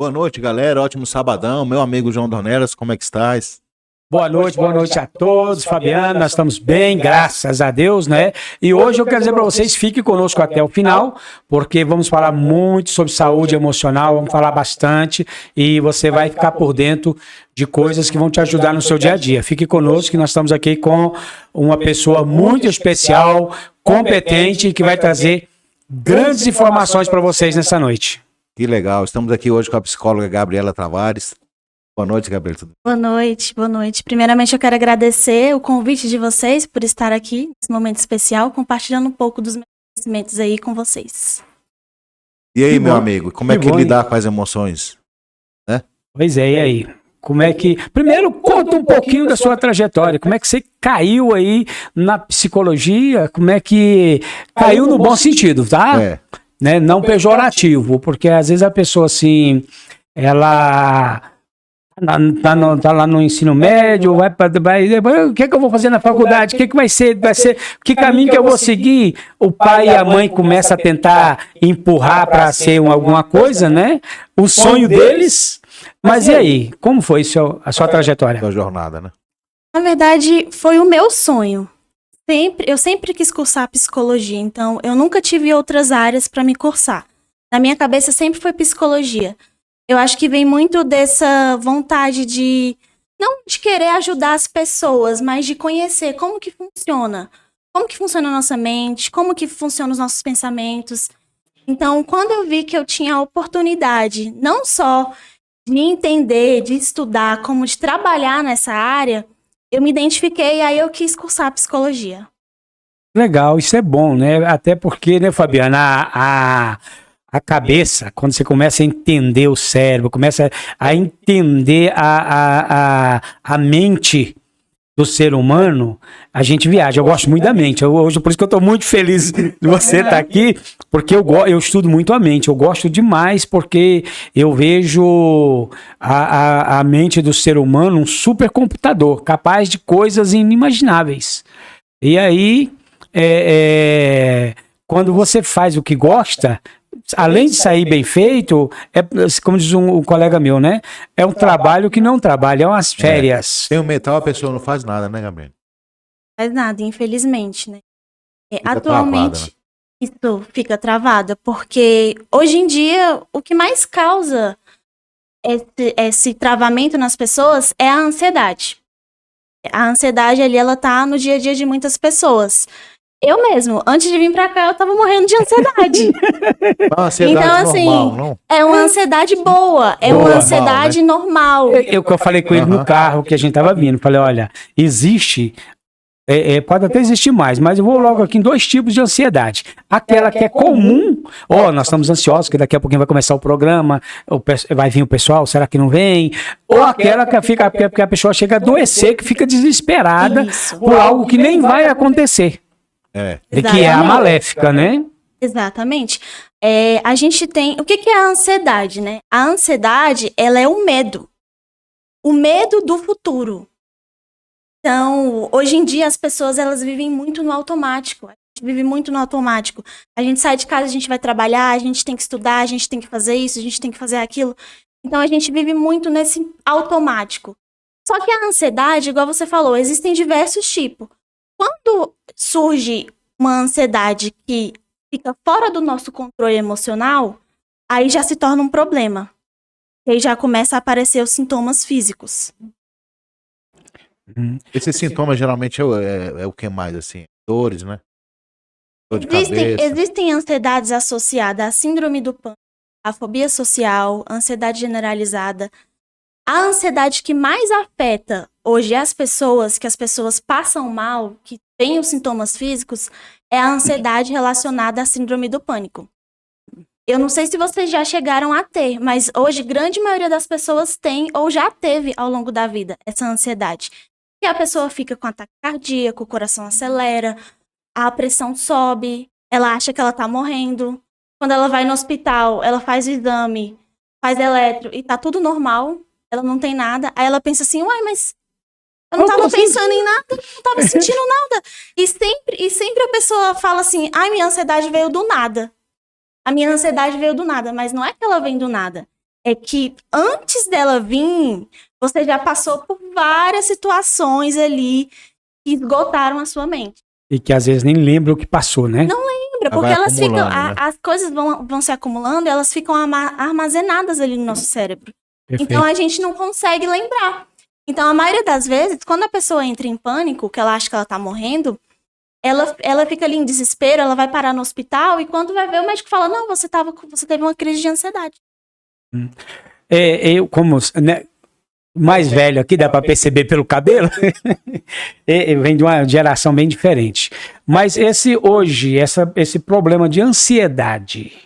Boa noite, galera. Ótimo sabadão. Meu amigo João Dornelas, como é que estás? Boa noite a todos, Fabiano. Nós estamos bem, graças a Deus, né? E hoje eu quero dizer para vocês, fiquem conosco até o final, porque vamos falar muito sobre saúde emocional, vamos falar bastante e você vai ficar por dentro de coisas que vão te ajudar no seu dia a dia. Fique conosco que nós estamos aqui com uma pessoa muito especial, competente, que vai trazer grandes informações para vocês nessa noite. Que legal. Estamos aqui hoje com a psicóloga Gabriela Tavares. Boa noite, Gabriela. Boa noite, boa noite. Primeiramente, eu quero agradecer o convite de vocês por estar aqui nesse momento especial, compartilhando um pouco dos meus conhecimentos aí com vocês. E aí, meu amigo, como é que lidar com as emoções? Né? Pois é, e aí? Como é que... Primeiro, conta um pouquinho da sua trajetória. Como é que você caiu aí na psicologia? Como é que... Caiu no bom sentido, tá? É. Né? Não pejorativo, porque às vezes a pessoa, assim, ela... Tá lá no ensino médio, vai o que é que eu vou fazer na faculdade? O que é que vai ser? Que caminho que eu vou seguir? O pai e a mãe começam a tentar empurrar para ser alguma coisa, né? O sonho deles. Mas e aí? Como foi a sua trajetória? Sua jornada, né? Na verdade, foi o meu sonho. Eu sempre quis cursar psicologia, então eu nunca tive outras áreas para me cursar. Na minha cabeça sempre foi psicologia. Eu acho que vem muito dessa vontade de, não de querer ajudar as pessoas, mas de conhecer como que funciona a nossa mente, como que funcionam os nossos pensamentos. Então, quando eu vi que eu tinha a oportunidade, não só de entender, de estudar, como de trabalhar nessa área, eu me identifiquei e aí eu quis cursar psicologia. Legal, isso é bom, né? Até porque, né, Fabiana, a cabeça, quando você começa a entender o cérebro, começa a entender a mente do ser humano, a gente viaja. Eu gosto muito da mente. Hoje, por isso que eu estou muito feliz de você estar aqui, porque eu estudo muito a mente. Eu gosto demais porque eu vejo a mente do ser humano um supercomputador, capaz de coisas inimagináveis. E aí, quando você faz o que gosta, além de sair bem feito, como diz um colega meu, né? É um trabalho que não trabalha, é umas férias. Sem o metal a pessoa não faz nada, né, Gabriela? Faz nada, infelizmente, né? Atualmente, travada, né? isso fica travada, porque hoje em dia o que mais causa esse travamento nas pessoas é a ansiedade. A ansiedade ali, ela tá no dia a dia de muitas pessoas. Eu mesmo, antes de vir pra cá, eu tava morrendo de ansiedade. Uma ansiedade então, assim, normal, não? é uma ansiedade boa, é uma ansiedade normal. Eu falei com ele no carro que a gente tava vindo, falei, olha, existe, pode até existir mais, mas eu vou logo aqui em 2 tipos de ansiedade. Aquela que é comum, nós estamos ansiosos, que daqui a pouquinho vai começar o programa, vai vir o pessoal, será que não vem? Ou aquela que a pessoa chega a adoecer, que fica desesperada por algo que nem vai acontecer. Que é a maléfica, né? Exatamente. A gente tem... O que é a ansiedade, né? A ansiedade, ela é o medo. O medo do futuro. Então, hoje em dia, as pessoas, elas vivem muito no automático. A gente vive muito no automático. A gente sai de casa, a gente vai trabalhar, a gente tem que estudar, a gente tem que fazer isso, a gente tem que fazer aquilo. Então, a gente vive muito nesse automático. Só que a ansiedade, igual você falou, existem diversos tipos. Quando surge uma ansiedade que fica fora do nosso controle emocional, aí já se torna um problema. E aí já começa a aparecer os sintomas físicos. Esses sintomas geralmente é o que mais, assim? Dores, né? Dor de cabeça. Existem ansiedades associadas à síndrome do pânico, à fobia social, ansiedade generalizada. A ansiedade que mais afeta hoje as pessoas, que as pessoas passam mal, que têm os sintomas físicos, é a ansiedade relacionada à síndrome do pânico. Eu não sei se vocês já chegaram a ter, mas hoje grande maioria das pessoas tem ou já teve ao longo da vida essa ansiedade. E a pessoa fica com ataque cardíaco, o coração acelera, a pressão sobe, ela acha que ela tá morrendo. Quando ela vai no hospital, ela faz o exame, faz eletro e tá tudo normal. Ela não tem nada. Aí ela pensa assim, uai, mas eu não tava pensando em nada, não tava sentindo nada. E sempre a pessoa fala assim, ai, minha ansiedade veio do nada. A minha ansiedade veio do nada, mas não é que ela vem do nada. é que antes dela vir, você já passou por várias situações ali que esgotaram a sua mente. E que às vezes nem lembra o que passou, né? Não lembra, porque vai elas ficam, acumulando, né? as coisas vão se acumulando, elas ficam armazenadas ali no nosso cérebro. Perfeito. Então a gente não consegue lembrar. Então a maioria das vezes, quando a pessoa entra em pânico, que ela acha que ela tá morrendo, ela fica ali em desespero, ela vai parar no hospital e quando vai ver o médico fala, não, você teve uma crise de ansiedade. Eu, como né, mais velho aqui, dá para perceber pelo cabelo, vem de uma geração bem diferente. Mas esse problema de ansiedade,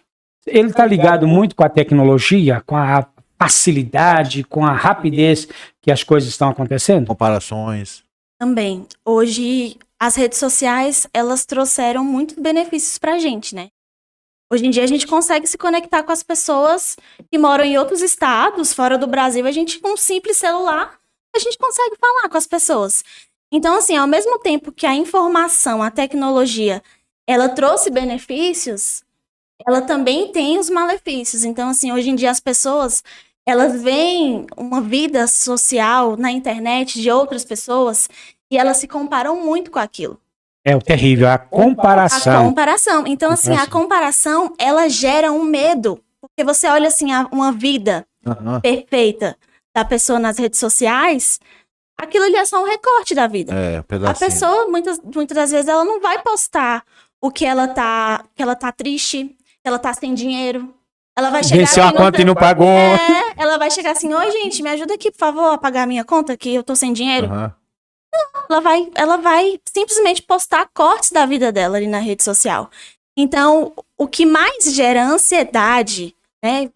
ele está ligado muito com a tecnologia, com a facilidade, com a rapidez que as coisas estão acontecendo? Comparações. Também. Hoje, as redes sociais, elas trouxeram muitos benefícios pra gente, né? Hoje em dia, a gente consegue se conectar com as pessoas que moram em outros estados, fora do Brasil. A gente, com um simples celular, a gente consegue falar com as pessoas. Então, assim, ao mesmo tempo que a informação, a tecnologia, ela trouxe benefícios, ela também tem os malefícios. Então, assim, hoje em dia, as pessoas, elas veem uma vida social na internet de outras pessoas e elas se comparam muito com aquilo. É o terrível, a A comparação. comparação. Então, assim, a comparação, ela gera um medo. Porque você olha, assim, uma vida Aham. perfeita da pessoa nas redes sociais, aquilo ali é só um recorte da vida. É, A pedacinho. pessoa, muitas das vezes, ela não vai postar o que ela tá triste, que ela tá sem dinheiro. Ela vai chegar Venceu a ali conta e não pagou. ela vai chegar assim, oi, gente, me ajuda aqui, por favor, a pagar a minha conta, que eu tô sem dinheiro. Aham. Ela vai simplesmente postar cortes da vida dela ali na rede social. Então, o que mais gera ansiedade, né,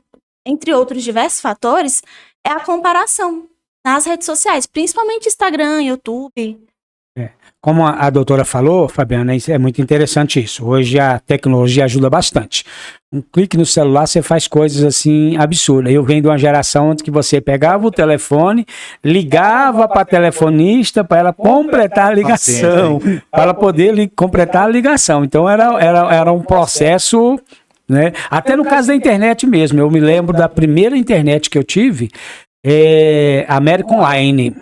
entre outros diversos fatores, é a comparação nas redes sociais, principalmente Instagram, YouTube. Como a doutora falou, Fabiana, isso é muito interessante isso. Hoje a tecnologia ajuda bastante. Um clique no celular, você faz coisas assim absurdas. Eu venho de uma geração onde que você pegava o telefone, ligava para a telefonista para ela completar a ligação, para ela poder completar a ligação. Então era um processo, né? Até no caso da internet mesmo. Eu me lembro da primeira internet que eu tive, American Online.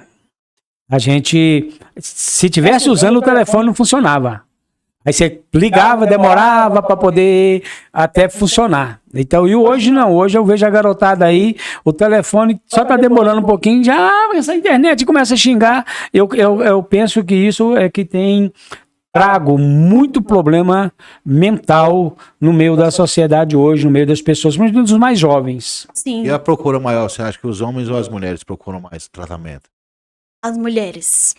A gente, se tivesse usando o telefone, não funcionava. Aí você ligava, demorava para poder até funcionar. Então, e hoje não. Hoje eu vejo a garotada aí, o telefone só tá demorando um pouquinho, já essa internet começa a xingar. Eu penso que isso é que tem trago muito problema mental no meio da sociedade hoje, no meio das pessoas, principalmente dos mais jovens. Sim, E a procura maior, você acha que os homens ou as mulheres procuram mais tratamento? as mulheres.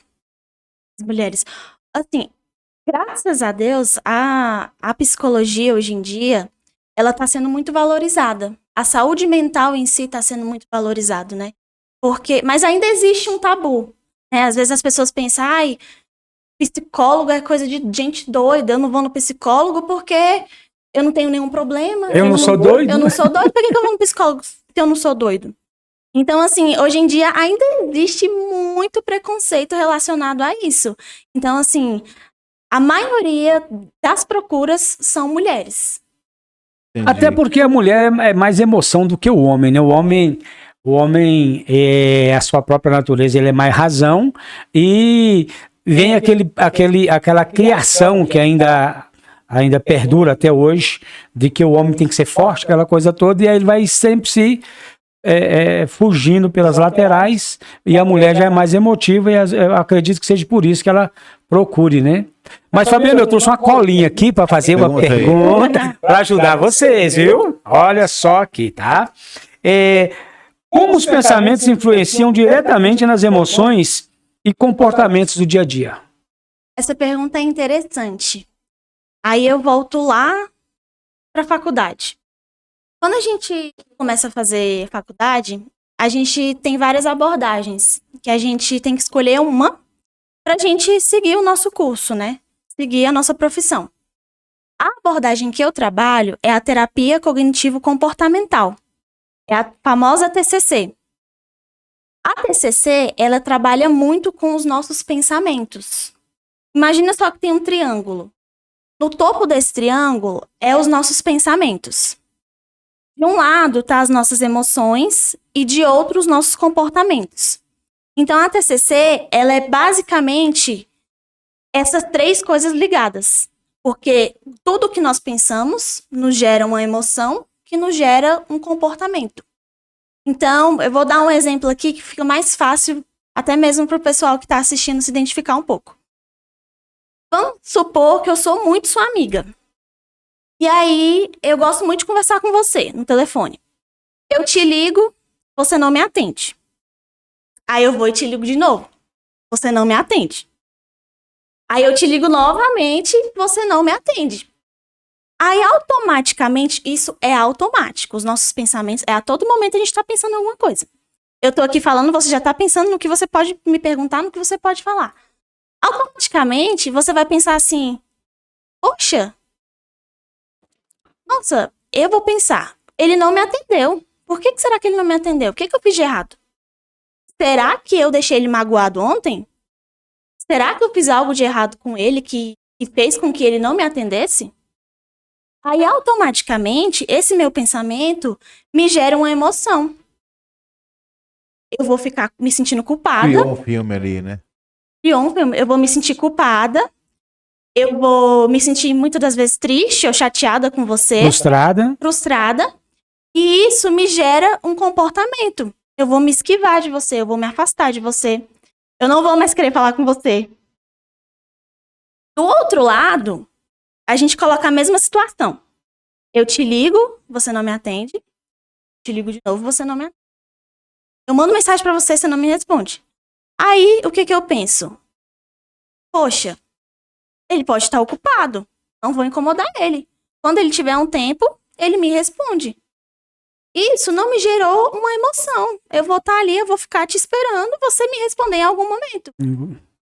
As mulheres. Assim, graças a Deus, a psicologia hoje em dia, ela tá sendo muito valorizada. A saúde mental em si tá sendo muito valorizado, né? Mas ainda existe um tabu, né? Às vezes as pessoas pensam, ai, psicólogo é coisa de gente doida, eu não vou no psicólogo porque eu não tenho nenhum problema. Eu não sou doido? Eu não sou doido, por que eu vou no psicólogo se eu não sou doido? Então, assim, hoje em dia ainda existe muito preconceito relacionado a isso. Então, assim, a maioria das procuras são mulheres. Entendi. Até porque a mulher é mais emoção do que o homem, né? O homem é a sua própria natureza, ele é mais razão e vem aquela criação que ainda perdura até hoje, de que o homem tem que ser forte, aquela coisa toda, e aí ele vai sempre se fugindo pelas laterais, e a mulher já é mais emotiva, e eu acredito que seja por isso que ela procure, né? Mas, Fabiano, eu trouxe uma colinha aqui para fazer uma pergunta para ajudar vocês, viu? Olha só aqui, tá? Como os pensamentos influenciam diretamente nas emoções e comportamentos do dia a dia? Essa pergunta é interessante. Aí eu volto lá para a faculdade. Quando a gente começa a fazer faculdade, a gente tem várias abordagens, que a gente tem que escolher uma para a gente seguir o nosso curso, né? Seguir a nossa profissão. A abordagem que eu trabalho é a terapia cognitivo-comportamental. É a famosa TCC. A TCC, ela trabalha muito com os nossos pensamentos. Imagina só que tem um triângulo. No topo desse triângulo é os nossos pensamentos. De um lado tá as nossas emoções e de outro os nossos comportamentos. Então a TCC, ela é basicamente essas três coisas ligadas. Porque tudo que nós pensamos nos gera uma emoção que nos gera um comportamento. Então, eu vou dar um exemplo aqui que fica mais fácil até mesmo para o pessoal que está assistindo se identificar um pouco. Vamos supor que eu sou muito sua amiga. E aí, eu gosto muito de conversar com você no telefone. Eu te ligo, você não me atende. Aí eu vou e te ligo de novo. Você não me atende. Aí eu te ligo novamente, você não me atende. Aí automaticamente, isso é automático. Os nossos pensamentos, a todo momento a gente está pensando em alguma coisa. Eu tô aqui falando, você já tá pensando no que você pode me perguntar, no que você pode falar. Automaticamente, você vai pensar assim, poxa, nossa, eu vou pensar, ele não me atendeu. Por que será que ele não me atendeu? O que eu fiz de errado? Será que eu deixei ele magoado ontem? Será que eu fiz algo de errado com ele que fez com que ele não me atendesse? Aí, automaticamente, esse meu pensamento me gera uma emoção. Eu vou ficar me sentindo culpada. Criou um filme ali, né? Criou um filme. Eu vou me sentir culpada. Eu vou me sentir muitas das vezes triste ou chateada com você. Frustrada. E isso me gera um comportamento. Eu vou me esquivar de você, eu vou me afastar de você. Eu não vou mais querer falar com você. Do outro lado, a gente coloca a mesma situação. Eu te ligo, você não me atende. Te ligo de novo, você não me atende. Eu mando mensagem pra você, você não me responde. Aí, o que eu penso? Poxa, ele pode estar ocupado. Não vou incomodar ele. Quando ele tiver um tempo, ele me responde. Isso não me gerou uma emoção. Eu vou estar ali, eu vou ficar te esperando você me responder em algum momento.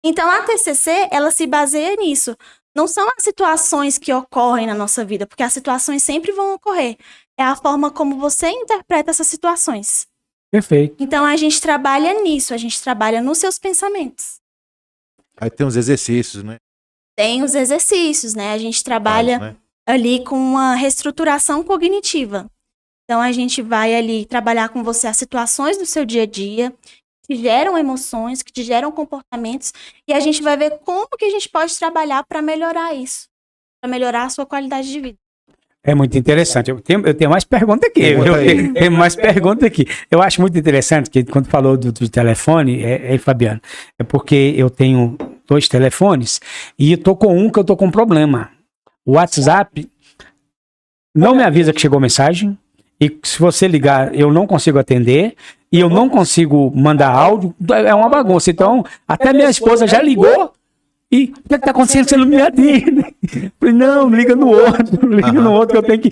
Então, a TCC, ela se baseia nisso. Não são as situações que ocorrem na nossa vida, porque as situações sempre vão ocorrer. É a forma como você interpreta essas situações. Perfeito. Então, a gente trabalha nisso, a gente trabalha nos seus pensamentos. Aí tem uns exercícios, né? Tem os exercícios, né? A gente trabalha ali com uma reestruturação cognitiva. Então, a gente vai ali trabalhar com você as situações do seu dia a dia, que te geram emoções, que te geram comportamentos, e a gente vai ver como que a gente pode trabalhar para melhorar isso, para melhorar a sua qualidade de vida. É muito interessante. Eu tenho mais perguntas aqui. Eu tenho mais perguntas aqui. Eu acho muito interessante que quando falou do telefone, Fabiano, é porque eu tenho 2 telefones e eu tô com um que eu tô com problema. O WhatsApp não me avisa que chegou mensagem e se você ligar eu não consigo atender e eu não consigo mandar áudio. É uma bagunça. Então, até minha esposa já ligou. E o que está acontecendo? Você não me atende. Falei, não, liga no outro, que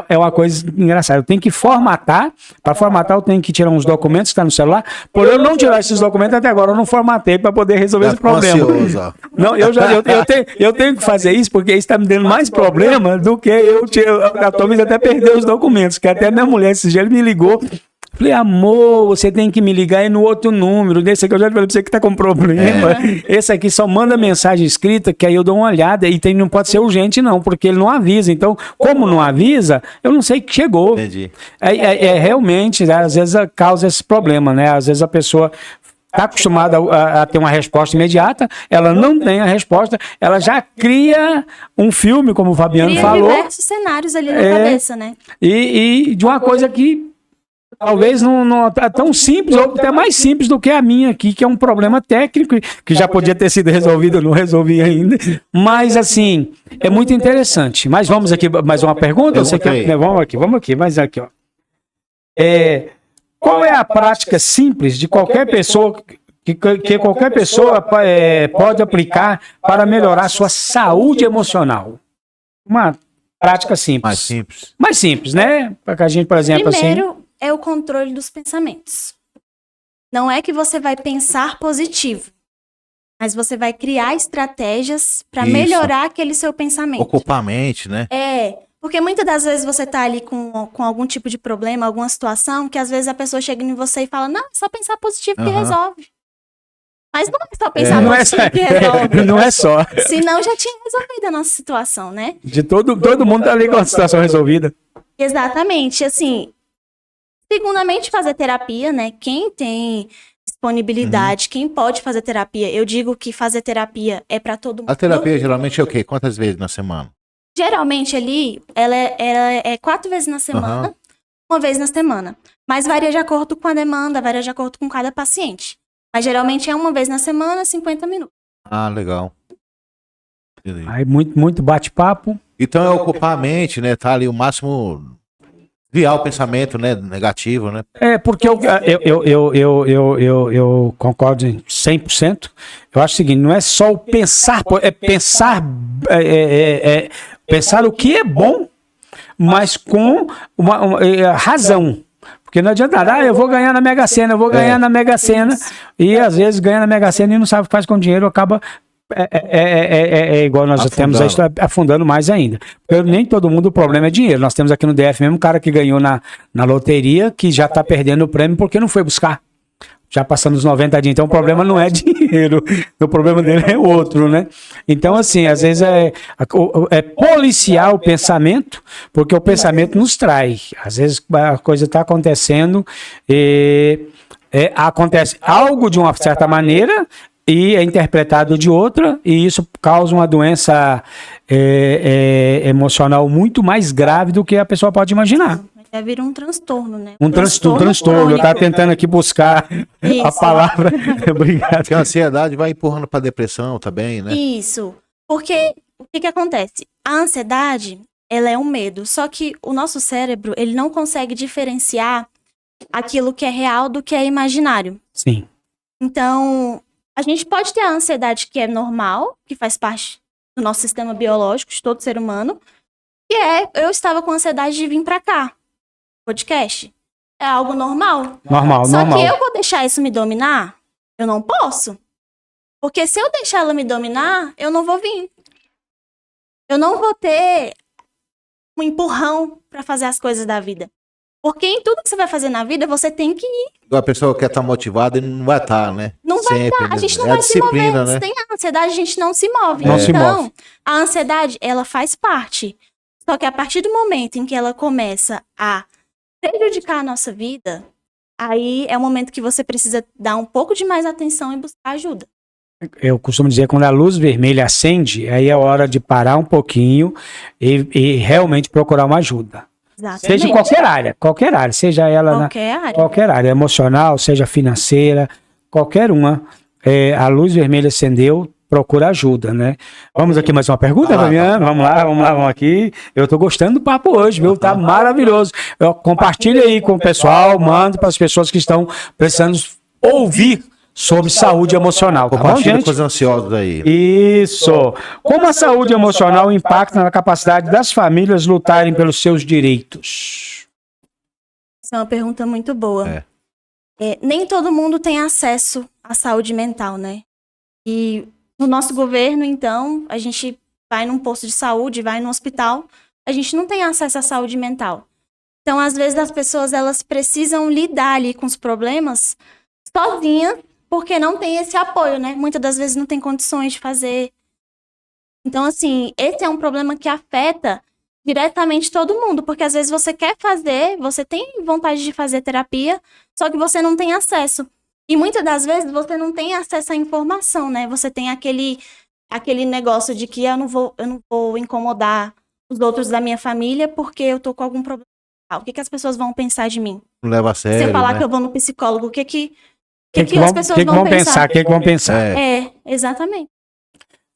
é uma coisa engraçada. Eu tenho que formatar. Para formatar, eu tenho que tirar uns documentos que estão no celular. Por eu não tirar esses documentos até agora, eu não formatei para poder resolver esse problema. Ansioso, não, eu tenho que fazer isso porque isso está me dando mais problema do que eu talvez até perder os documentos. Que até minha mulher esse dia me ligou. Falei, amor, você tem que me ligar aí no outro número. Desse aqui eu já falei pra você que tá com problema. Esse aqui só manda mensagem escrita, que aí eu dou uma olhada. E não pode ser urgente, não, porque ele não avisa. Então, como não avisa, eu não sei que chegou. Entendi. Realmente, né, às vezes causa esse problema, né? Às vezes a pessoa está acostumada a ter uma resposta imediata, ela não tem a resposta, ela já cria um filme, como o Fabiano falou. Diversos cenários ali na cabeça, né? E de uma coisa que talvez não é tão simples, ou até mais simples do que a minha aqui, que é um problema técnico, que já podia ter sido resolvido, eu não resolvi ainda. Mas, assim, é muito interessante. Mas vamos aqui, mais uma pergunta? Você quer, né? Vamos aqui, mas aqui, ó. Qual é a prática simples de qualquer pessoa, que qualquer pessoa pode aplicar para melhorar a sua saúde emocional? Uma prática simples. Mais simples, né? Para que a gente, por exemplo, Primeiro, é o controle dos pensamentos. Não é que você vai pensar positivo, mas você vai criar estratégias para melhorar aquele seu pensamento. Ocupar a mente, né? Porque muitas das vezes você tá ali com algum tipo de problema, alguma situação, que às vezes a pessoa chega em você e fala, não, é só pensar positivo que resolve. Mas não é só pensar positivo que resolve. Não é só. Senão já tinha resolvido a nossa situação, né? De todo mundo tá ali com a situação resolvida. Exatamente, assim, segundamente fazer terapia, né? Quem tem disponibilidade, quem pode fazer terapia, eu digo que fazer terapia é pra todo mundo. A terapia geralmente é o quê? Quantas vezes na semana? Geralmente ali, ela é 4 vezes na semana, Aham. uma vez na semana. Mas varia de acordo com a demanda, varia de acordo com cada paciente. Mas geralmente é uma vez na semana, 50 minutos. Ah, legal. Entendi. Aí muito bate-papo. Então é ocupar a mente, né? Tá ali o máximo, desviar o pensamento, né? Negativo, né? Porque eu concordo em 100%. Eu acho o seguinte, não é só o pensar, é pensar, pensar o que é bom, mas com uma razão. Porque não adianta nada, eu vou ganhar na Mega Sena, eu vou ganhar na Mega Sena, e às vezes ganha na Mega Sena e não sabe o que faz com o dinheiro, acaba igual nós temos, afundando mais ainda. Porque nem todo mundo o problema é dinheiro. Nós temos aqui no DF mesmo um cara que ganhou na loteria, que já está perdendo o prêmio porque não foi buscar. Já passando os 90 dias. Então o problema não é dinheiro, o problema dele é outro, né? Então, assim, às vezes é policiar o pensamento, porque o pensamento nos trai. Às vezes a coisa está acontecendo e acontece algo de uma certa maneira e é interpretado de outra, e isso causa uma doença emocional muito mais grave do que a pessoa pode imaginar. Já vira um transtorno, né? Um transtorno. Eu estava tentando aqui buscar a palavra. Obrigado. Porque a ansiedade vai empurrando para depressão também, né? Isso. Porque o que acontece? A ansiedade, ela é um medo. Só que o nosso cérebro, ele não consegue diferenciar aquilo que é real do que é imaginário. Sim. Então, a gente pode ter a ansiedade que é normal, que faz parte do nosso sistema biológico, de todo ser humano, que eu estava com ansiedade de vir para cá. Podcast. É algo normal. Só que eu vou deixar isso me dominar? Eu não posso. Porque se eu deixar ela me dominar, eu não vou vir. Eu não vou ter um empurrão para fazer as coisas da vida. Porque em tudo que você vai fazer na vida, você tem que ir. A pessoa quer estar motivada e não vai estar, né? Não vai estar. A gente não vai se mover. Se tem a ansiedade, a gente não se move. Então, a ansiedade, ela faz parte. Só que a partir do momento em que ela começa a prejudicar a nossa vida, aí é o momento que você precisa dar um pouco de mais atenção e buscar ajuda. Eu costumo dizer, quando a luz vermelha acende, aí é hora de parar um pouquinho e realmente procurar uma ajuda. Exatamente. Seja em qualquer área, seja ela qualquer área, emocional, seja financeira, qualquer uma. A luz vermelha acendeu, procura ajuda, né? Vamos aqui mais uma pergunta, Fabiano? Vamos lá aqui. Eu tô gostando do papo hoje, viu? Tá maravilhoso. Compartilha aí com o pessoal, manda para as pessoas que estão precisando ouvir sobre saúde emocional, tá bom, gente? Com os ansiosos aí. Isso. Como a saúde emocional impacta na capacidade das famílias lutarem pelos seus direitos? Essa é uma pergunta muito boa. Nem todo mundo tem acesso à saúde mental, né? E no nosso governo, então, a gente vai num posto de saúde, vai no hospital, a gente não tem acesso à saúde mental. Então, às vezes, as pessoas, elas precisam lidar ali com os problemas sozinhas, porque não tem esse apoio, né? Muitas das vezes não tem condições de fazer. Então, assim, esse é um problema que afeta diretamente todo mundo, porque às vezes você quer fazer, você tem vontade de fazer terapia, só que você não tem acesso. E muitas das vezes você não tem acesso à informação, né? Você tem aquele negócio de que eu não vou incomodar os outros da minha família porque eu tô com algum problema. O que as pessoas vão pensar de mim? Não leva a sério, se eu falar, né? que eu vou no psicólogo, o que as pessoas vão pensar? O que vão pensar? Exatamente.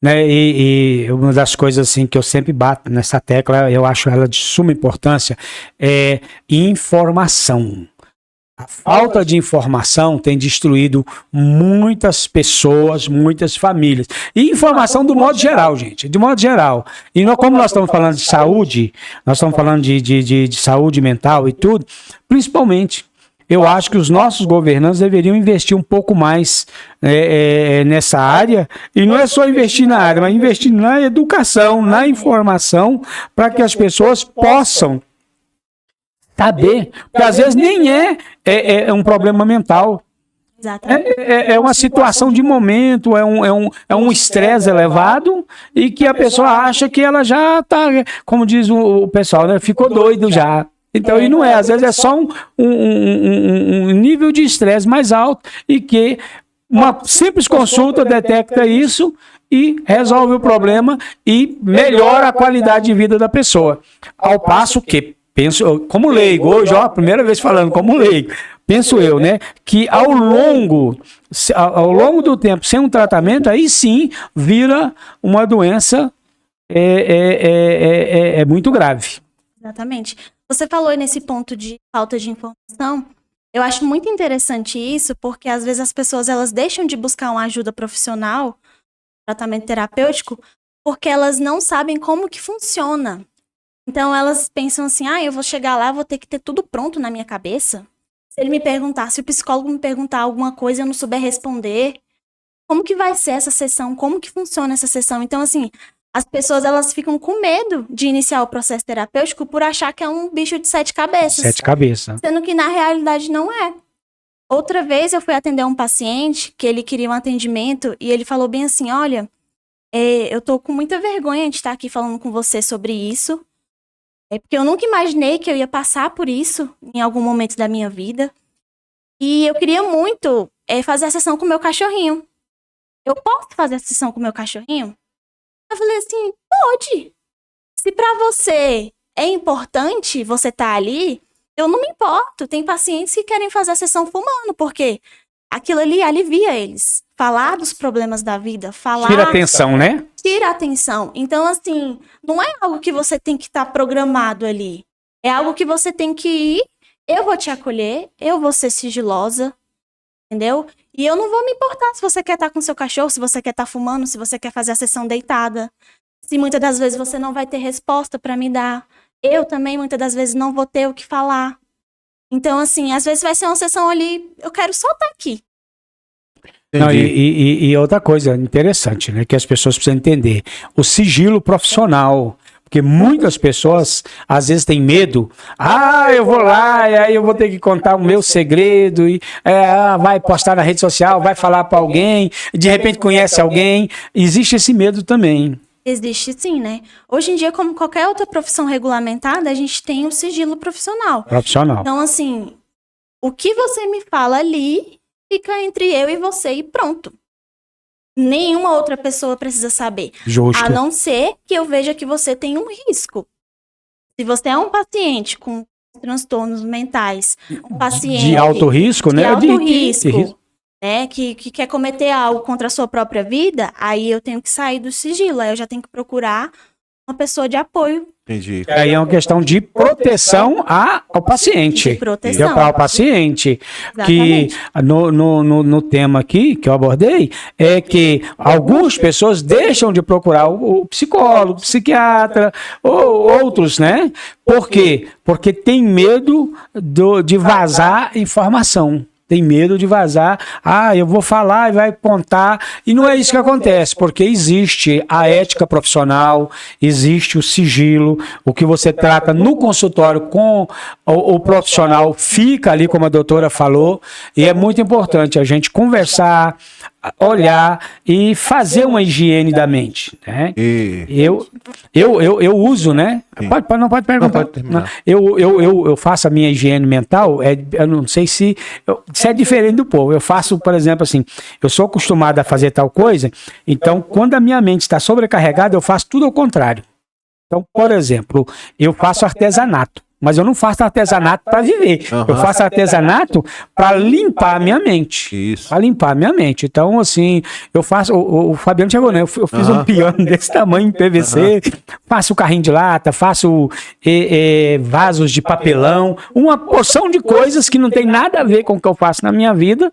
Né, e uma das coisas assim que eu sempre bato nessa tecla, eu acho ela de suma importância, é informação. A falta de informação tem destruído muitas pessoas, muitas famílias. E informação do modo geral, gente, de modo geral. E como nós estamos falando de saúde, nós estamos falando de saúde mental e tudo, principalmente, eu acho que os nossos governantes deveriam investir um pouco mais nessa área, e não é só investir na área, mas investir na educação, na informação, para que as pessoas possam saber, porque às vezes nem é um problema mental. É uma situação de momento, é um estresse elevado, e que a pessoa acha que ela já está, como diz o pessoal, né? Ficou doido já. Então, e não é, às vezes é só um nível de estresse mais alto e que uma simples consulta detecta isso e resolve o problema e melhora a qualidade de vida da pessoa. Ao passo que, penso, como leigo, hoje, ó, primeira vez falando como leigo, penso eu, né, que ao longo do tempo, sem um tratamento, aí sim vira uma doença muito grave. Exatamente. Você falou nesse ponto de falta de informação. Eu acho muito interessante isso, porque às vezes as pessoas elas deixam de buscar uma ajuda profissional, tratamento terapêutico, porque elas não sabem como que funciona. Então elas pensam assim, eu vou chegar lá, vou ter que ter tudo pronto na minha cabeça. Se ele me perguntar, se o psicólogo me perguntar alguma coisa e eu não souber responder, como que vai ser essa sessão? Como que funciona essa sessão? Então, assim, as pessoas elas ficam com medo de iniciar o processo terapêutico por achar que é um bicho de 7 cabeças. 7 cabeças. Sendo que na realidade não é. Outra vez eu fui atender um paciente que ele queria um atendimento e ele falou bem assim, olha, eu tô com muita vergonha de estar aqui falando com você sobre isso. Porque eu nunca imaginei que eu ia passar por isso em algum momento da minha vida. E eu queria muito fazer a sessão com o meu cachorrinho. Eu posso fazer a sessão com o meu cachorrinho? Eu falei assim, pode. Se pra você é importante você estar ali, eu não me importo. Tem pacientes que querem fazer a sessão fumando, porque aquilo ali alivia eles. Falar dos problemas da vida, falar... Tira atenção, né? Tira atenção. Então, assim, não é algo que você tem que estar programado ali. É algo que você tem que ir, eu vou te acolher, eu vou ser sigilosa, entendeu? E eu não vou me importar se você quer estar com seu cachorro, se você quer estar fumando, se você quer fazer a sessão deitada. Se muitas das vezes você não vai ter resposta para me dar. Eu também, muitas das vezes, não vou ter o que falar. Então, assim, às vezes vai ser uma sessão ali, eu quero só estar aqui. Não, e outra coisa interessante, né, que as pessoas precisam entender, o sigilo profissional, porque muitas pessoas às vezes têm medo, eu vou lá e aí eu vou ter que contar o meu segredo, e vai postar na rede social, vai falar para alguém, de repente conhece alguém, existe esse medo também. Existe sim, né? Hoje em dia, como qualquer outra profissão regulamentada, a gente tem o sigilo profissional. Então, assim, o que você me fala ali fica entre eu e você e pronto. Nenhuma outra pessoa precisa saber. Justo. A não ser que eu veja que você tem um risco. Se você é um paciente com transtornos mentais, um paciente... De alto risco, né? De alto risco, né? Que quer cometer algo contra a sua própria vida, aí eu tenho que sair do sigilo. Aí eu já tenho que procurar uma pessoa de apoio. Entendi. Aí é uma questão de proteção ao paciente. De proteção. Ao paciente. Exatamente. Que no tema aqui que eu abordei, é que algumas pessoas deixam de procurar o psicólogo, o psiquiatra, ou outros, né? Por quê? Porque tem medo de vazar informação. Tem medo de vazar, eu vou falar e vai contar, e não é isso que acontece, porque existe a ética profissional, existe o sigilo, o que você trata no consultório com o profissional fica ali, como a doutora falou, e é muito importante a gente conversar, olhar e fazer uma higiene da mente, né? Eu uso, né? Pode perguntar. Não, pode terminar. Eu faço a minha higiene mental, eu não sei se é diferente do povo. Eu faço, por exemplo, assim, eu sou acostumado a fazer tal coisa, então quando a minha mente está sobrecarregada, eu faço tudo ao contrário. Então, por exemplo, eu faço artesanato. Mas eu não faço artesanato para viver. Eu faço artesanato para limpar a minha mente. Isso. Para limpar a minha mente. Então, assim, eu faço... O Fabiano chegou, né? Eu fiz um piano desse tamanho em PVC, faço carrinho de lata, faço vasos de papelão, uma porção de coisas que não tem nada a ver com o que eu faço na minha vida.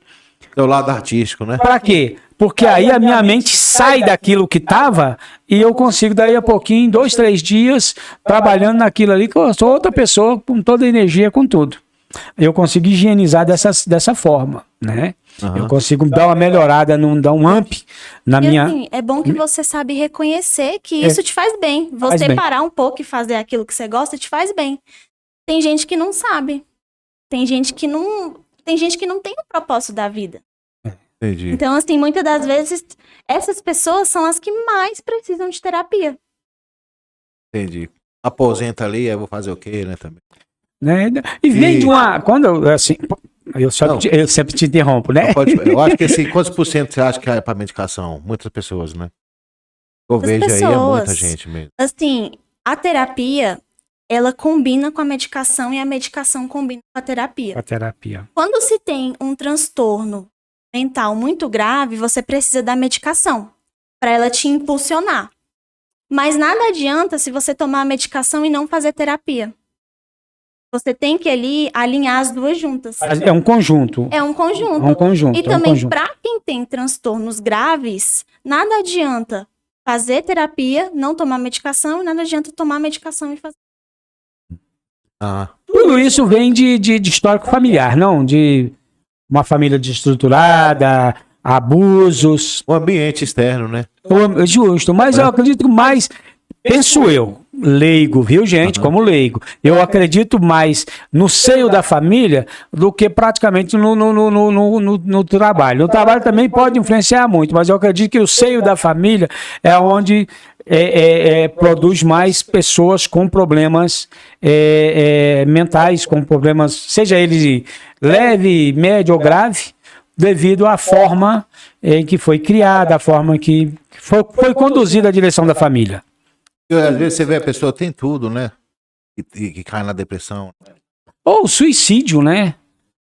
É o lado artístico, né? Para quê? Porque aí a minha mente sai daquilo que estava e eu consigo, daí a pouquinho, 2, 3 dias, trabalhando naquilo ali, que eu sou outra pessoa, com toda a energia, com tudo. Eu consigo higienizar dessa forma, né? Eu consigo dar uma melhorada, dar um amp na minha... Assim, é bom que você sabe reconhecer que isso te faz bem. Você parar um pouco e fazer aquilo que você gosta te faz bem. Tem gente que não sabe. Tem gente que não tem o propósito da vida. Entendi. Então, assim, muitas das vezes, essas pessoas são as que mais precisam de terapia. Entendi. Aposenta ali, aí eu vou fazer o quê, né, também? né? E vem de uma... Quando eu, assim... Eu sempre te interrompo, né? Eu acho que assim, quantos por cento você acha que é para medicação? Muitas pessoas, né? Eu vejo aí, é muita gente mesmo. Assim, a terapia, ela combina com a medicação e a medicação combina com a terapia. Com a terapia. Quando se tem um transtorno mental muito grave, você precisa da medicação para ela te impulsionar. Mas nada adianta se você tomar a medicação e não fazer terapia. Você tem que ali alinhar as duas juntas. É um conjunto. É um conjunto. É um conjunto. E também, para quem tem transtornos graves, nada adianta fazer terapia, não tomar medicação, e nada adianta tomar medicação e fazer. Tudo isso vem de histórico familiar, não? De uma família desestruturada, abusos. O ambiente externo, né? Justo, mas eu acredito mais, penso eu, leigo, viu, gente? Como leigo. Eu acredito mais no seio da família do que praticamente no trabalho. No trabalho também pode influenciar muito, mas eu acredito que o seio da família é onde produz mais pessoas com problemas mentais, com problemas, seja ele leve, médio ou grave, devido à forma em que foi criada, a forma que foi conduzida a direção da família. Às vezes você vê a pessoa tem tudo, né? Que cai na depressão. Ou suicídio, né?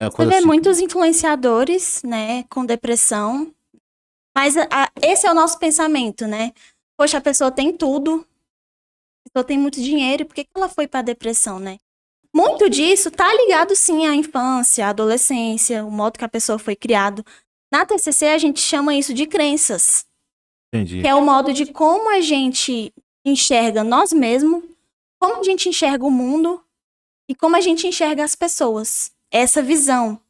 Você vê muitos influenciadores, né, com depressão. Mas esse é o nosso pensamento, né? Poxa, a pessoa tem tudo. A pessoa tem muito dinheiro. Por que ela foi para a depressão, né? Muito disso tá ligado, sim, à infância, à adolescência, o modo que a pessoa foi criado. Na TCC, a gente chama isso de crenças. Entendi. Que é o modo de como a gente enxerga nós mesmos, como a gente enxerga o mundo e como a gente enxerga as pessoas. Essa visão.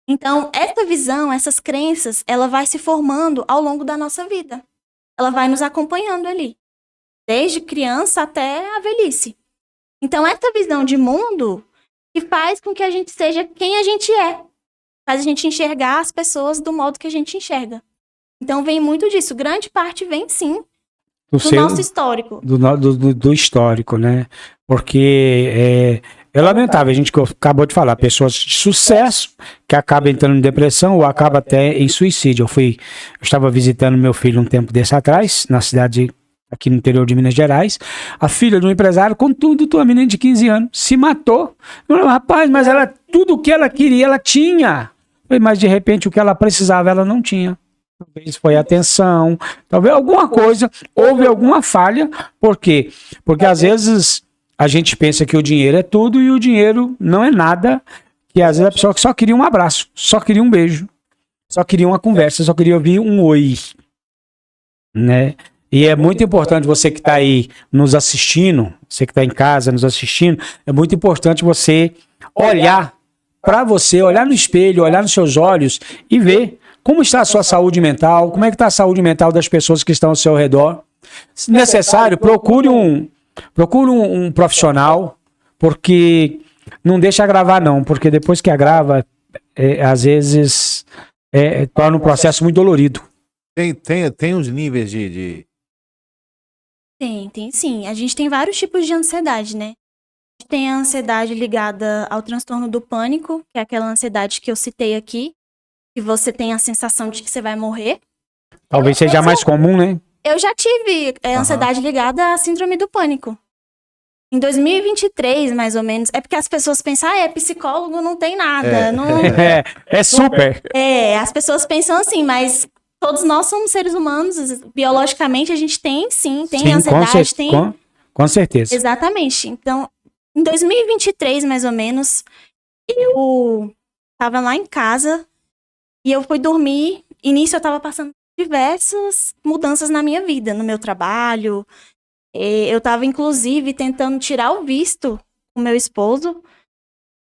Então, essa visão, essas crenças, ela vai se formando ao longo da nossa vida. Ela vai nos acompanhando ali. Desde criança até a velhice. Então, essa visão de mundo que faz com que a gente seja quem a gente é. Faz a gente enxergar as pessoas do modo que a gente enxerga. Então, vem muito disso. Grande parte vem, sim, do nosso histórico. Do histórico, né? Porque é lamentável, a gente acabou de falar, pessoas de sucesso que acabam entrando em depressão ou acabam até em suicídio. Eu estava visitando meu filho um tempo desse atrás, na cidade aqui no interior de Minas Gerais, a filha de um empresário, com tudo, uma menina de 15 anos, se matou. Eu falei, rapaz, mas tudo o que ela queria, ela tinha. Eu falei, mas de repente o que ela precisava, ela não tinha. Talvez foi atenção, talvez alguma coisa, houve alguma falha. Por quê? Porque às vezes a gente pensa que o dinheiro é tudo e o dinheiro não é nada, que às vezes a pessoa só queria um abraço, só queria um beijo, só queria uma conversa, só queria ouvir um oi, né? E é muito importante você que está aí nos assistindo, você que está em casa nos assistindo, é muito importante você olhar para você, olhar no espelho, olhar nos seus olhos e ver como está a sua saúde mental, como é que está a saúde mental das pessoas que estão ao seu redor. Se necessário, procure um profissional, porque não deixa agravar não, porque depois que agrava, às vezes torna um processo muito dolorido. Tem os níveis de... Tem sim. A gente tem vários tipos de ansiedade, né? Tem a ansiedade ligada ao transtorno do pânico, que é aquela ansiedade que eu citei aqui, que você tem a sensação de que você vai morrer. Talvez seja mais comum, né? Eu já tive ansiedade ligada à síndrome do pânico. Em 2023, mais ou menos. É porque as pessoas pensam, psicólogo não tem nada. Não... É super. As pessoas pensam assim, mas todos nós somos seres humanos. Biologicamente, a gente tem, sim, tem ansiedade. Com certeza. Exatamente. Então, em 2023, mais ou menos, eu tava lá em casa e eu fui dormir. E nisso eu tava passando diversas mudanças na minha vida, no meu trabalho. Eu tava, inclusive, tentando tirar o visto com meu esposo.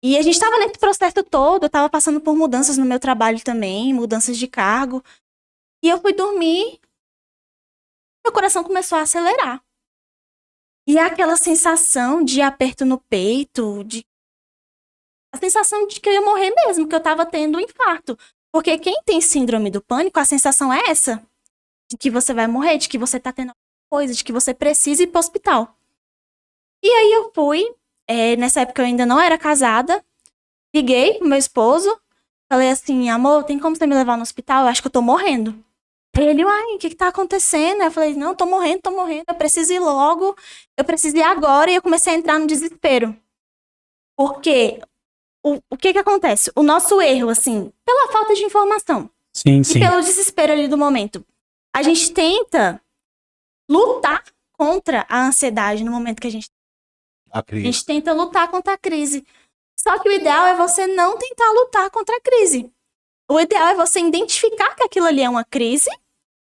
E a gente tava nesse processo todo, eu tava passando por mudanças no meu trabalho também, mudanças de cargo. E eu fui dormir, meu coração começou a acelerar. E aquela sensação de aperto no peito, a sensação de que eu ia morrer mesmo, que eu tava tendo um infarto. Porque quem tem síndrome do pânico, a sensação é essa. De que você vai morrer, de que você tá tendo coisa, de que você precisa ir pro hospital. E aí eu fui, nessa época eu ainda não era casada. Liguei pro meu esposo, falei assim, amor, tem como você me levar no hospital? Eu acho que eu tô morrendo. Aí ele, uai, o que tá acontecendo? Eu falei, não, tô morrendo, eu preciso ir logo, eu preciso ir agora. E eu comecei a entrar no desespero. Porque o que acontece? O nosso erro, assim, pela falta de informação. Sim, e pelo desespero ali do momento. A gente tenta lutar contra a ansiedade no momento que a gente tenta lutar contra a crise. Só que o ideal é você não tentar lutar contra a crise. O ideal é você identificar que aquilo ali é uma crise,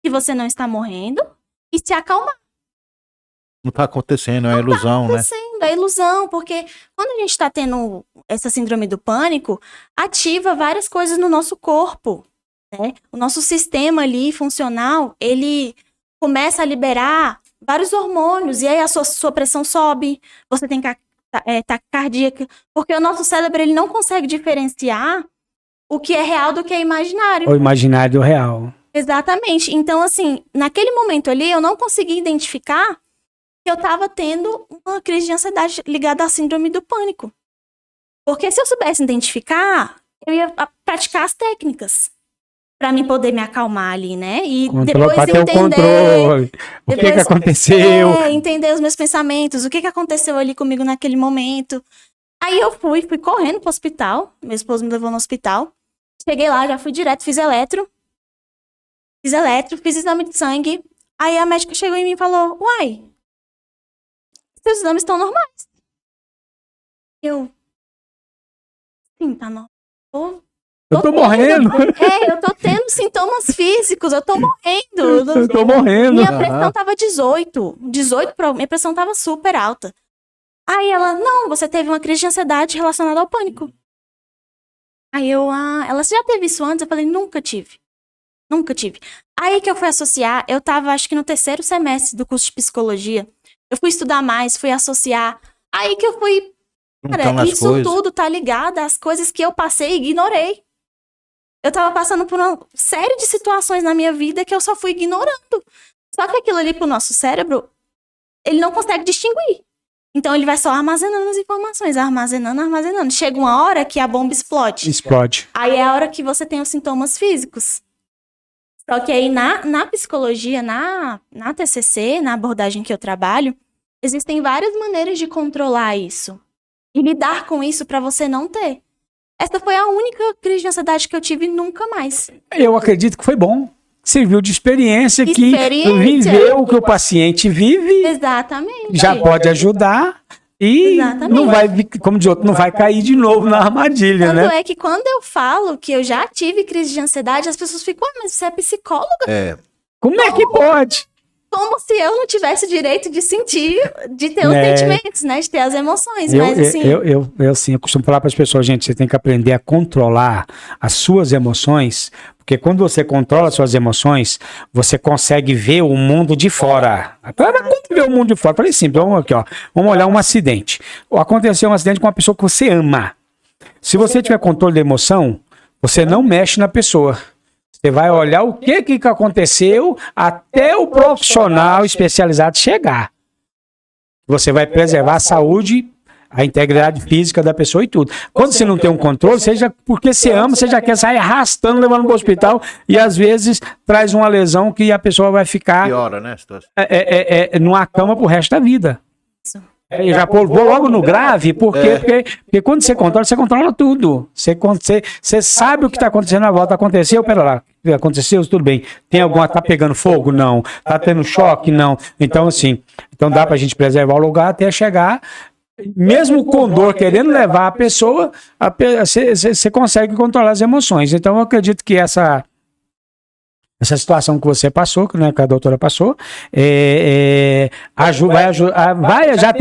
que você não está morrendo, e se acalmar. Não tá acontecendo, é ilusão, né? É ilusão, porque quando a gente está tendo essa síndrome do pânico, ativa várias coisas no nosso corpo, né? O nosso sistema ali funcional, ele começa a liberar vários hormônios, e aí a sua pressão sobe, você tem taquicardia, porque o nosso cérebro ele não consegue diferenciar o que é real do que é imaginário. O imaginário do real. Exatamente. Então, assim, naquele momento ali, eu não consegui identificar que eu estava tendo uma crise de ansiedade ligada à síndrome do pânico. Porque se eu soubesse identificar, eu ia praticar as técnicas para mim poder me acalmar ali, né? E depois entender o controle. O que aconteceu? Entender os meus pensamentos, o que aconteceu ali comigo naquele momento. Aí eu fui correndo pro hospital. Meu esposo me levou no hospital. Cheguei lá, já fui direto, fiz eletro, fiz exame de sangue. Aí a médica chegou em mim e falou, uai, seus exames estão normais. Eu, sim, tá normal. Eu tô morrendo. Eu tô tendo sintomas físicos, eu tô morrendo. Eu tô morrendo. Minha pressão tava 18, minha pressão tava super alta. Aí ela, não, você teve uma crise de ansiedade relacionada ao pânico. Aí ela, você já teve isso antes? Eu falei, nunca tive. Aí que eu fui associar, eu tava acho que no 3º semestre do curso de psicologia. Eu fui estudar mais, fui associar. Aí que eu fui, cara, isso tudo tá ligado às coisas que eu passei e ignorei. Eu tava passando por uma série de situações na minha vida que eu só fui ignorando. Só que aquilo ali pro nosso cérebro, ele não consegue distinguir. Então ele vai só armazenando as informações, armazenando. Chega uma hora que a bomba explode. Aí é a hora que você tem os sintomas físicos. Só que aí na psicologia, na TCC, na abordagem que eu trabalho, existem várias maneiras de controlar isso. E lidar com isso para você não ter. Essa foi a única crise de ansiedade que eu tive nunca mais. Eu acredito que foi bom. Serviu de experiência. Que viveu o que o paciente vive. Exatamente. Já pode ajudar e não vai, como diz outro, não vai cair de novo na armadilha, né? Tanto é que quando eu falo que eu já tive crise de ansiedade, as pessoas ficam, mas você é psicóloga? Como é que pode? Como se eu não tivesse direito de sentir, de ter os sentimentos, né? De ter as emoções. Mas assim. Eu costumo falar para as pessoas, gente, você tem que aprender a controlar as suas emoções, porque quando você controla as suas emoções, você consegue ver o mundo de fora. Para ver o mundo de fora, falei simples, vamos aqui, ó. Vamos olhar um acidente. Aconteceu um acidente com uma pessoa que você ama. Se você tiver controle da emoção, você não mexe na pessoa. Você vai olhar o que aconteceu até o profissional especializado chegar. Você vai preservar a saúde, a integridade física da pessoa e tudo. Quando você não tem um controle, seja porque você ama, você já quer sair arrastando, levando para o hospital e às vezes traz uma lesão que a pessoa vai ficar piora, né, numa cama pro resto da vida. Eu já vou logo no grave, porque quando você controla tudo. Você sabe o que está acontecendo na volta. Aconteceu? Pera lá. Aconteceu? Tudo bem. Tem alguma... Tá pegando fogo? Não. Tá tendo choque? Não. Então, assim, dá pra gente preservar o lugar até chegar. Mesmo com dor querendo levar a pessoa, você consegue controlar as emoções. Então, eu acredito que essa situação que você passou, que a doutora passou, já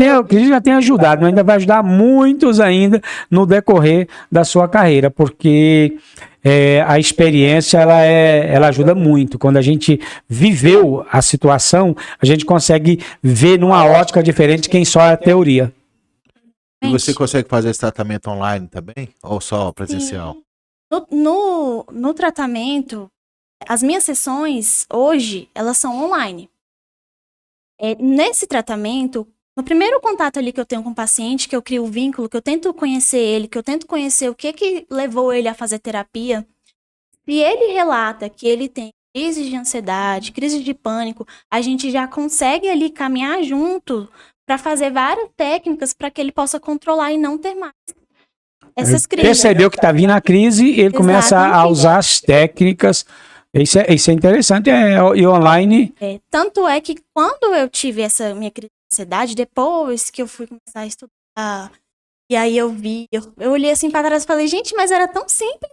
tem ajudado, mas ainda vai ajudar muitos ainda no decorrer da sua carreira, porque a experiência ela ajuda muito. Quando a gente viveu a situação, a gente consegue ver numa ótica diferente quem só é a teoria. E você consegue fazer esse tratamento online também? Ou só presencial? No tratamento, as minhas sessões, hoje, elas são online. Nesse tratamento, No primeiro contato ali que eu tenho com o paciente, que eu crio o vínculo, que eu tento conhecer ele, que eu tento conhecer o que levou ele a fazer terapia, se ele relata que ele tem crise de ansiedade, crise de pânico, a gente já consegue ali caminhar junto para fazer várias técnicas para que ele possa controlar e não ter mais essas crises. Percebeu que está vindo a crise, ele começa a usar as técnicas. Isso é interessante, e online. Tanto é que quando eu tive essa minha crise de ansiedade, depois que eu fui começar a estudar, e aí eu olhei assim para trás e falei, gente, mas era tão simples.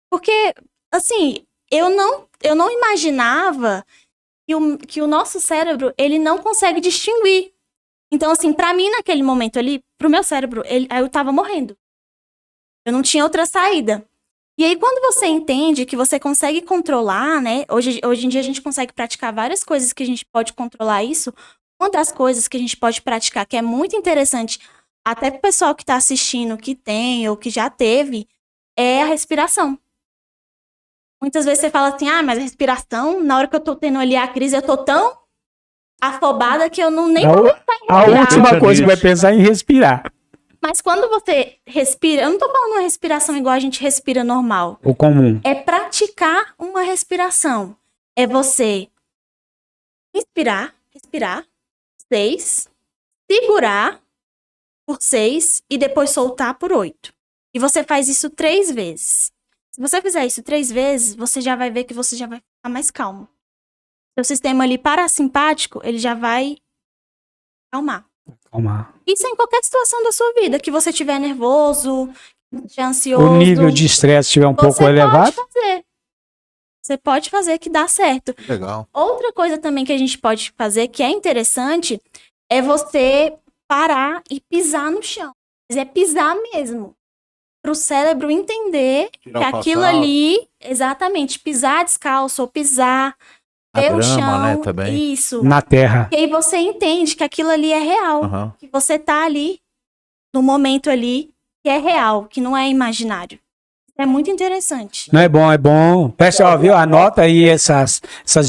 Porque, assim, eu não imaginava que o nosso cérebro, ele não consegue distinguir. Então, assim, pra mim, naquele momento ali, pro meu cérebro, eu tava morrendo. Eu não tinha outra saída. E aí, quando você entende que você consegue controlar, né? Hoje em dia a gente consegue praticar várias coisas que a gente pode controlar isso. Uma das coisas que a gente pode praticar, que é muito interessante, até pro pessoal que tá assistindo, que tem ou que já teve, é a respiração. Muitas vezes você fala assim, mas a respiração, na hora que eu tô tendo ali a crise, eu tô tão afobada que eu nem vou pensar em respirar. A última coisa que vai pensar é em respirar. Mas quando você respira, eu não tô falando uma respiração igual a gente respira normal. O comum. É praticar uma respiração. É você respirar, 6, segurar por 6 e depois soltar por 8. E você faz isso 3 vezes. Se você fizer isso 3 vezes, você já vai ver que você já vai ficar mais calmo. Seu sistema ali parasimpático, ele já vai acalmar. Isso em qualquer situação da sua vida, que você estiver nervoso, estiver ansioso. O nível de estresse estiver um pouco elevado. Você pode fazer que dá certo. Legal. Outra coisa também que a gente pode fazer, que é interessante, é você parar e pisar no chão. Mas é pisar mesmo. Para o cérebro entender que aquilo ali, exatamente, pisar descalço ou pisar pelo chão, né, também. isso. Na terra. E aí você entende que aquilo ali é real, que você tá ali, no momento ali, que é real, que não é imaginário. É muito interessante. Não é bom, é bom. Pessoal, viu? Anota aí essas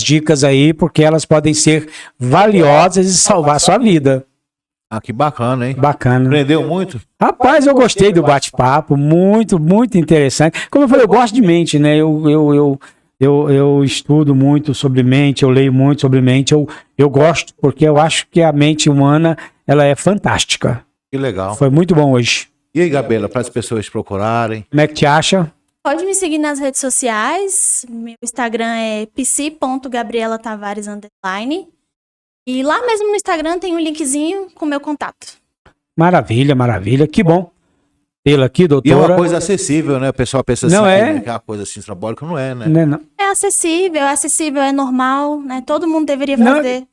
dicas aí, porque elas podem ser valiosas e salvar a sua vida. Que bacana, hein? Bacana. Aprendeu muito? Rapaz, eu gostei do bate-papo, muito, muito interessante. Como eu falei, eu gosto de mente, né? Eu estudo muito sobre mente, eu leio muito sobre mente, eu gosto, porque eu acho que a mente humana, ela é fantástica. Que legal. Foi muito bom hoje. E aí, Gabriela, para as pessoas procurarem? Como é que te acha? Pode me seguir nas redes sociais, meu Instagram é psi.gabrielatavares_. E lá mesmo no Instagram tem um linkzinho com o meu contato. Maravilha, maravilha. Que bom tê-la aqui, doutora. E é uma coisa acessível, né? O pessoal pensa assim, não é? que é uma coisa assim, trambólica, não é, né? Não. É acessível, é normal, né? Todo mundo deveria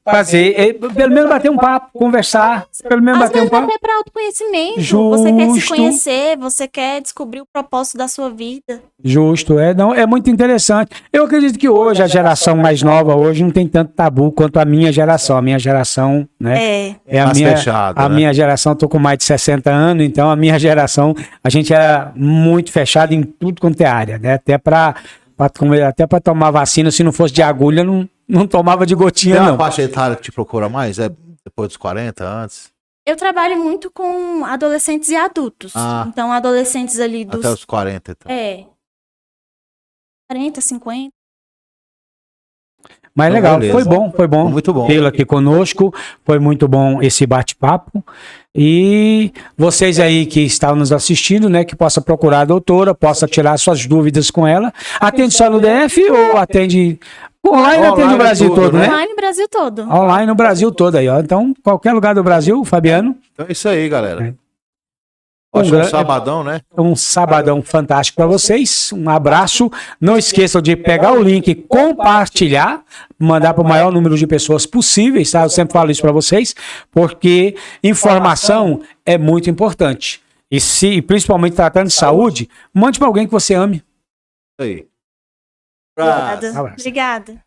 fazer. Pelo menos bater um papo, conversar. Pelo menos Às bater um vezes papo. até para autoconhecimento. Justo. Você quer se conhecer, você quer descobrir o propósito da sua vida. Justo, é muito interessante. Eu acredito que hoje a geração mais nova hoje não tem tanto tabu quanto a minha geração. A minha geração, né? É a mais minha, fechada, a né? minha geração, eu tô com mais de 60 anos, então a minha geração, a gente era muito fechado em tudo quanto é área, né? Até para tomar vacina, se não fosse de agulha, não tomava de gotinha, Tem uma não. faixa etária que te procura mais? É depois dos 40, antes? Eu trabalho muito com adolescentes e adultos. Então, adolescentes ali dos... Até os 40, então. 40, 50. Mas legal, beleza. foi bom. Muito bom. Tê-lo aqui conosco, foi muito bom esse bate-papo. E vocês aí que estão nos assistindo, né, que possa procurar a doutora, possa tirar suas dúvidas com ela. Atende só no DF ou atende... Online atende o Brasil tudo, todo, né? Online no Brasil todo. Online no Brasil todo aí, ó. Então, qualquer lugar do Brasil, Fabiano. Então é isso aí, galera. Um Ótimo sabadão, né? Um sabadão fantástico para vocês. Um abraço. Não esqueçam de pegar o link, compartilhar, mandar para o maior número de pessoas possíveis, tá? Eu sempre falo isso para vocês, porque informação é muito importante. E principalmente tratando de saúde, mande para alguém que você ame. Isso aí. Obrigada. Abraço. Obrigada.